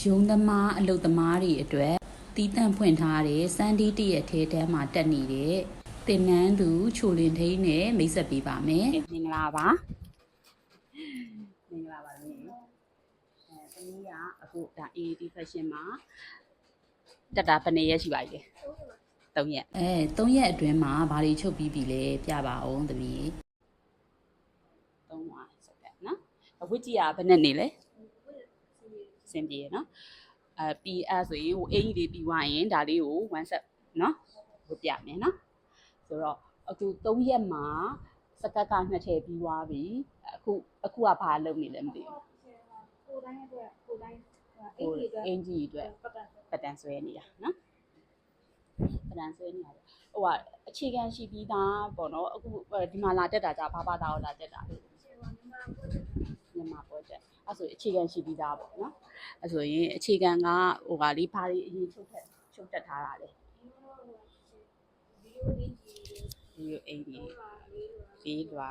ရုံးသမားအလုပ်သမားတွေအတွက်တီးတန့်ဖွင့်ထားတဲ့စန်းဒီတရက်ထဲတန်းမှာတက်နေတဲ့တင်နန်းသူချိုလင်ထိန်နဲ့မိတ်ဆက်ပေးပါမယ်။မင်္ဂလာပါ။မင်္ဂလာပါရှင်။သမီးကအခုဒါ AAT Fashion မှာတက်တာဘယ်နှစ်ရက်ရှိပါလဲ။3ရက်။3ရက်အတွင်းမှာဘာတွေချုပ်ပြီးပြီလဲပြပါအောင်သမီး။3ပါဆိုတော့နော်။ဝစ်ကြီးကဘယ်နဲ့နေလဲ။စင်ပြေနော်။ပြီးအဲ့ဆိုရင်ဟိုအင်ကြီးလေးပြီးသွားရင်ဒါလေးကို1 set နော်ဝတ်ပြမယ်နော်ဆိုတော့အခု3ရက်မှာစကတ်က2ထည့်ပြီးသွားပြီအခုကဘာလုပ်နေလဲမသိဘူးကိုတိုင်းအတွက်အင်ကြီးအတွက်ပတ်တန်ဆွဲနေတာနော်ပတ်တန်ဆွဲနေတာဟိုကအခြေခံရှိပြီးသားပေါ့နော်အခုဒီမှာလာတက်တာじゃဘာသာကိုလာတက်တာမြန်မာပေါ်တက်အဲ့ဆိုအခြေခံရှိပြီးသားပေါ့နော်အဲ့ဆိုရင်အခြေခံကဟိုကလေးဘာတွေအရင်ချုပ်တက်ထားတာလဲဒီအင်ဒီလေးလွာ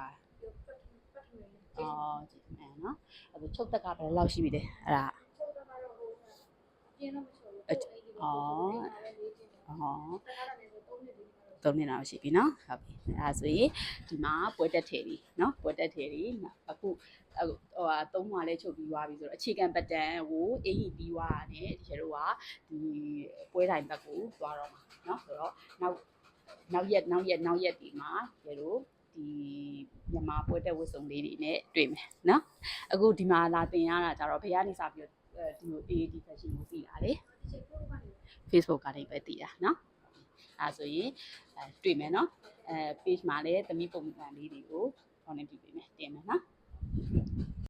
အော်ဒီမယ်နော်အဲ့ဒါချုပ်တက်ကဘယ်လောက်ရှိပြီလဲအဲ့ဒါပြင်းတော့မချုပ်ဘူး3နှစ်လောက်ရှိပြီနော်ဟုတ်ပြီအဲ့ဒါဆိုရင်ဒီမှာပွဲတက်ထည်လေးနော်ပွဲတက်ထည်လေးအခုဟိုဟာ3မှာလဲချုပ်ပြီးသွားပြီဆိုတော့အခြေခံပတ်တန်ကိုအင်ကြီးပြီးသွားတာ ਨੇ ဒီကျတော့ကဒီပွဲတိုင်းဘက်ကိုသွားတော့မှာနော်ဆိုတော့နောက်ရက်ဒီမှာကျတော့ဒီမြန်မာပွဲတက်ဝတ်စုံလေးတွေနဲ့တွေ့မယ်နော်အခုဒီမှာလာတင်ရတာကြတော့ဘယ်ကနေစပြီးတော့ဒီ AAT Fashion ကိုသိတာလေ Facebook ကနေပဲသိတာနော်အဲဆိုရင်တွေ့မယ်နော်page မှာလည်းသမီးပုံစံလေးတွေကို comment ပြပေးမယ်တင်မယ်နော်